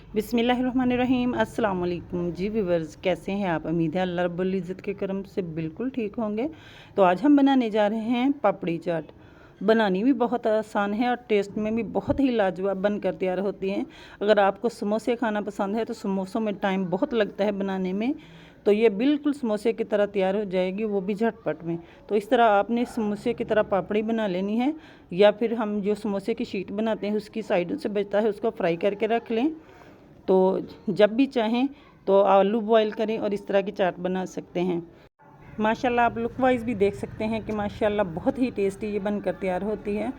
बिस्मिल्लाहिर्रहमानिर्रहीम। अस्सलाम वालेकुम जी व्यूअर्स, कैसे हैं आप? उम्मीद है अल्लाह रब्बुल इज़्ज़त के करम से बिल्कुल ठीक होंगे। तो आज हम बनाने जा रहे हैं पापड़ी चाट। बनानी भी बहुत आसान है और टेस्ट में भी बहुत ही लाजवाब बनकर तैयार होती हैं। अगर आपको समोसे खाना पसंद है तो समोसों में टाइम बहुत लगता है बनाने में, तो ये बिल्कुल समोसे की तरह तैयार हो जाएगी, वो भी झटपट में। तो इस तरह आपने समोसे की तरह पापड़ी बना लेनी है, या फिर हम जो समोसे की शीट बनाते हैं उसकी साइडों से बचता है उसको फ्राई करके रख लें। तो जब भी चाहें तो आलू बॉईल करें और इस तरह की चाट बना सकते हैं। माशाल्लाह आप लुक वाइज भी देख सकते हैं कि माशाल्लाह बहुत ही टेस्टी ये बनकर तैयार होती है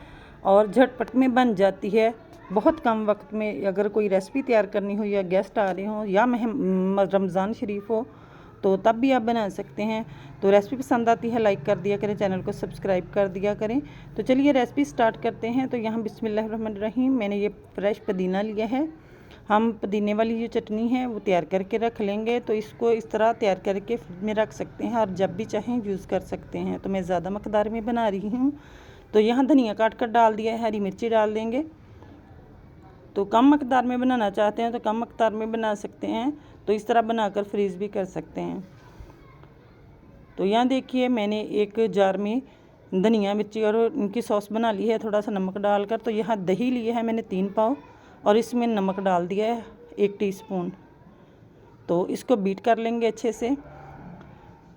और झटपट में बन जाती है। बहुत कम वक्त में अगर कोई रेसिपी तैयार करनी हो, या गेस्ट आ रहे हों, या रमज़ान शरीफ हो, तो तब भी आप बना सकते हैं। तो रेसिपी पसंद आती है लाइक कर दिया करें, चैनल को सब्सक्राइब कर दिया करें। तो चलिए रेसिपी स्टार्ट करते हैं। तो यहाँ बिस्मिल्लाहिर्रहमानिर्रहीम मैंने ये फ्रेश पुदीना लिया है। हम पुदीने वाली जो चटनी है वो तैयार करके रख लेंगे। तो इसको इस तरह तैयार करके फ्रिज में रख सकते हैं और जब भी चाहें यूज़ कर सकते हैं। तो मैं ज़्यादा मकदार में बना रही हूँ। तो यहाँ धनिया काट कर डाल दिया है, हरी मिर्ची डाल देंगे। तो कम मकदार में बनाना चाहते हैं तो कम मकदार में बना सकते हैं, तो इस तरह बनाकर फ्रीज़ भी कर सकते हैं। तो यहाँ देखिए मैंने एक जार में धनिया मिर्ची और इनकी सॉस बना ली है, थोड़ा सा नमक डालकर। तो यहाँ दही लिया है मैंने 3 पाव और इसमें नमक डाल दिया है 1 टीस्पून। तो इसको बीट कर लेंगे अच्छे से।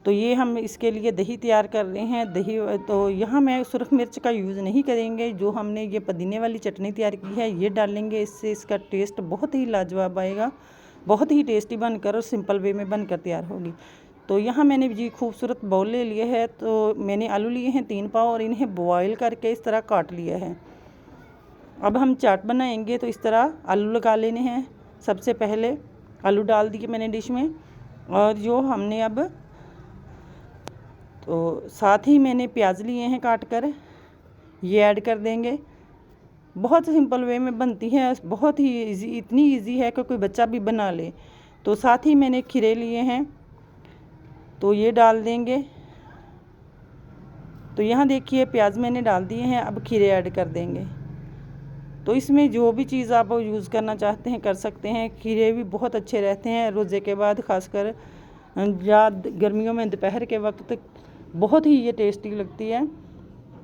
तो ये हम इसके लिए दही तैयार कर रहे हैं। दही तो यहाँ मैं सुरख मिर्च का यूज़ नहीं करेंगे, जो हमने ये पुदीने वाली चटनी तैयार की है ये डालेंगे। इससे इसका टेस्ट बहुत ही लाजवाब आएगा, बहुत ही टेस्टी बनकर और सिंपल वे में बनकर तैयार होगी। तो यहाँ मैंने जी खूबसूरत बाउल ले लिए है। तो मैंने आलू लिए हैं 3 पाव और इन्हें बॉयल करके इस तरह काट लिया है। अब हम चाट बनाएंगे तो इस तरह आलू लगा लेने हैं। सबसे पहले आलू डाल दिए मैंने डिश में, और जो हमने अब तो साथ ही मैंने प्याज लिए हैं काट कर, ये ऐड कर देंगे। बहुत सिंपल वे में बनती है, बहुत ही इजी, इतनी इजी है कि कोई बच्चा भी बना ले। तो साथ ही मैंने खीरे लिए हैं, तो ये डाल देंगे। तो यहाँ देखिए प्याज मैंने डाल दिए हैं, अब खीरे ऐड कर देंगे। तो इसमें जो भी चीज़ आप यूज़ करना चाहते हैं कर सकते हैं। खीरे भी बहुत अच्छे रहते हैं रोज़े के बाद, ख़ासकर या गर्मियों में दोपहर के वक्त बहुत ही ये टेस्टी लगती है।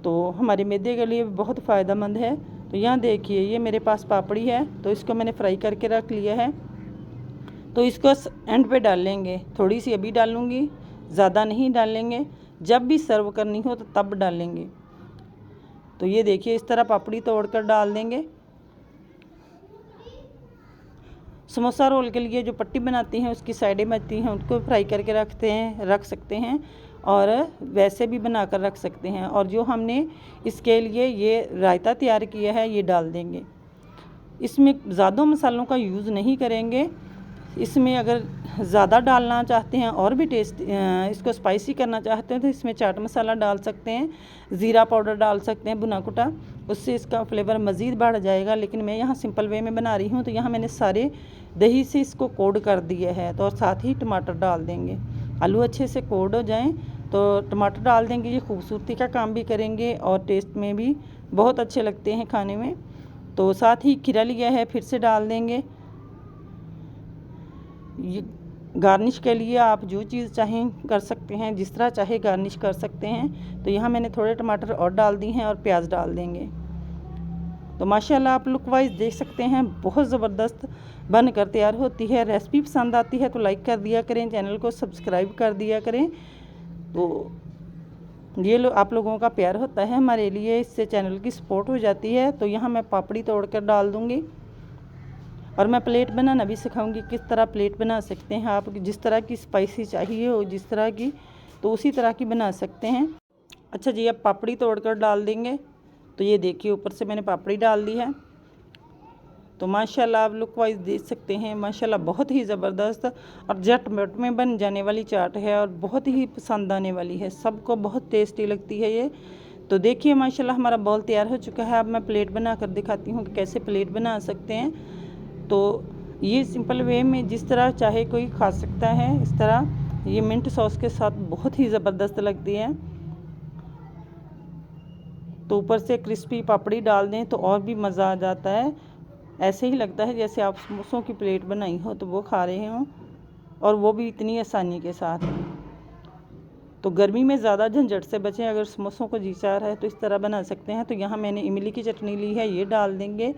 तो हमारे मैदे के लिए भी बहुत फ़ायदेमंद है। तो यहाँ देखिए ये मेरे पास पापड़ी है, तो इसको मैंने फ्राई करके रख लिया है। तो इसको एंड पे डालेंगे, थोड़ी सी अभी डालूँगी, ज़्यादा नहीं डालेंगे। जब भी सर्व करनी हो तो तब डालेंगे। तो ये देखिए इस तरह पापड़ी तोड़ कर डाल देंगे। समोसा रोल के लिए जो पट्टी बनाती हैं उसकी साइडें बनती हैं, उनको फ्राई करके रख सकते हैं, और वैसे भी बनाकर रख सकते हैं। और जो हमने इसके लिए ये रायता तैयार किया है ये डाल देंगे। इसमें ज़्यादा मसालों का यूज़ नहीं करेंगे। इसमें अगर ज़्यादा डालना चाहते हैं और भी टेस्ट इसको स्पाइसी करना चाहते हैं तो इसमें चाट मसाला डाल सकते हैं, ज़ीरा पाउडर डाल सकते हैं भुना कुटा, उससे इसका फ्लेवर मज़ीद बढ़ जाएगा। लेकिन मैं यहाँ सिंपल वे में बना रही हूँ। तो यहाँ मैंने सारे दही से इसको कोड कर दिया है। तो और साथ ही टमाटर डाल देंगे। आलू अच्छे से कोड हो जाएँ तो टमाटर डाल देंगे। ये खूबसूरती का काम भी करेंगे और टेस्ट में भी बहुत अच्छे लगते हैं खाने में। तो साथ ही खीरा लिया है, फिर से डाल देंगे। ये गार्निश के लिए आप जो चीज़ चाहें कर सकते हैं, जिस तरह चाहे गार्निश कर सकते हैं। तो यहाँ मैंने थोड़े टमाटर और डाल दिए हैं और प्याज डाल देंगे। तो माशाल्लाह आप लुक वाइज देख सकते हैं बहुत ज़बरदस्त बनकर तैयार होती है। रेसिपी पसंद आती है तो लाइक कर दिया करें, चैनल को सब्सक्राइब कर दिया करें। तो ये आप लोगों का प्यार होता है हमारे लिए, इससे चैनल की सपोर्ट हो जाती है। तो यहाँ मैं पापड़ी तोड़ कर डाल दूँगी, और मैं प्लेट बनाना भी सिखाऊंगी किस तरह प्लेट बना सकते हैं आप। जिस तरह की स्पाइसी चाहिए हो, जिस तरह की, तो उसी तरह की बना सकते हैं। अच्छा जी, अब पापड़ी तोड़कर डाल देंगे। तो ये देखिए ऊपर से मैंने पापड़ी डाल दी है। तो माशाल्लाह आप लुक वाइज देख सकते हैं, माशाल्लाह बहुत ही ज़बरदस्त और झटपट में बन जाने वाली चाट है और बहुत ही पसंद आने वाली है, सबको बहुत टेस्टी लगती है ये। तो देखिए माशाल्लाह हमारा बॉल तैयार हो चुका है। अब मैं प्लेट बना कर दिखाती हूँ कि कैसे प्लेट बना सकते हैं। तो ये सिंपल वे में जिस तरह चाहे कोई खा सकता है। इस तरह ये मिंट सॉस के साथ बहुत ही ज़बरदस्त लगती है। तो ऊपर से क्रिस्पी पापड़ी डाल दें तो और भी मज़ा आ जाता है। ऐसे ही लगता है जैसे आप समोसों की प्लेट बनाई हो तो वो खा रहे हों, और वो भी इतनी आसानी के साथ। तो गर्मी में ज़्यादा झंझट से बचें, अगर समोसों को जी चाह रहा है तो इस तरह बना सकते हैं। तो यहाँ मैंने इमली की चटनी ली है, ये डाल देंगे।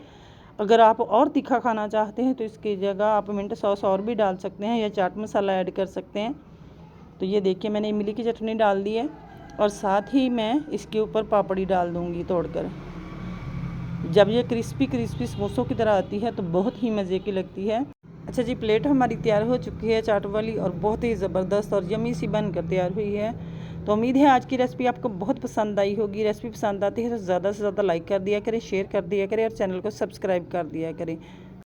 अगर आप और तीखा खाना चाहते हैं तो इसकी जगह आप मिंट सॉस और भी डाल सकते हैं या चाट मसाला ऐड कर सकते हैं। तो ये देखिए मैंने इमली की चटनी डाल दी है, और साथ ही मैं इसके ऊपर पापड़ी डाल दूँगी तोड़कर। जब ये क्रिस्पी क्रिस्पी समोसों की तरह आती है तो बहुत ही मज़े की लगती है। अच्छा जी, प्लेट हमारी तैयार हो चुकी है चाट वाली, और बहुत ही ज़बरदस्त और यम्मी सी बनकर तैयार हुई है। तो उम्मीद है आज की रेसिपी आपको बहुत पसंद आई होगी। रेसिपी पसंद आती है तो ज़्यादा से ज़्यादा लाइक कर दिया करें, शेयर कर दिया करें और चैनल को सब्सक्राइब कर दिया करें।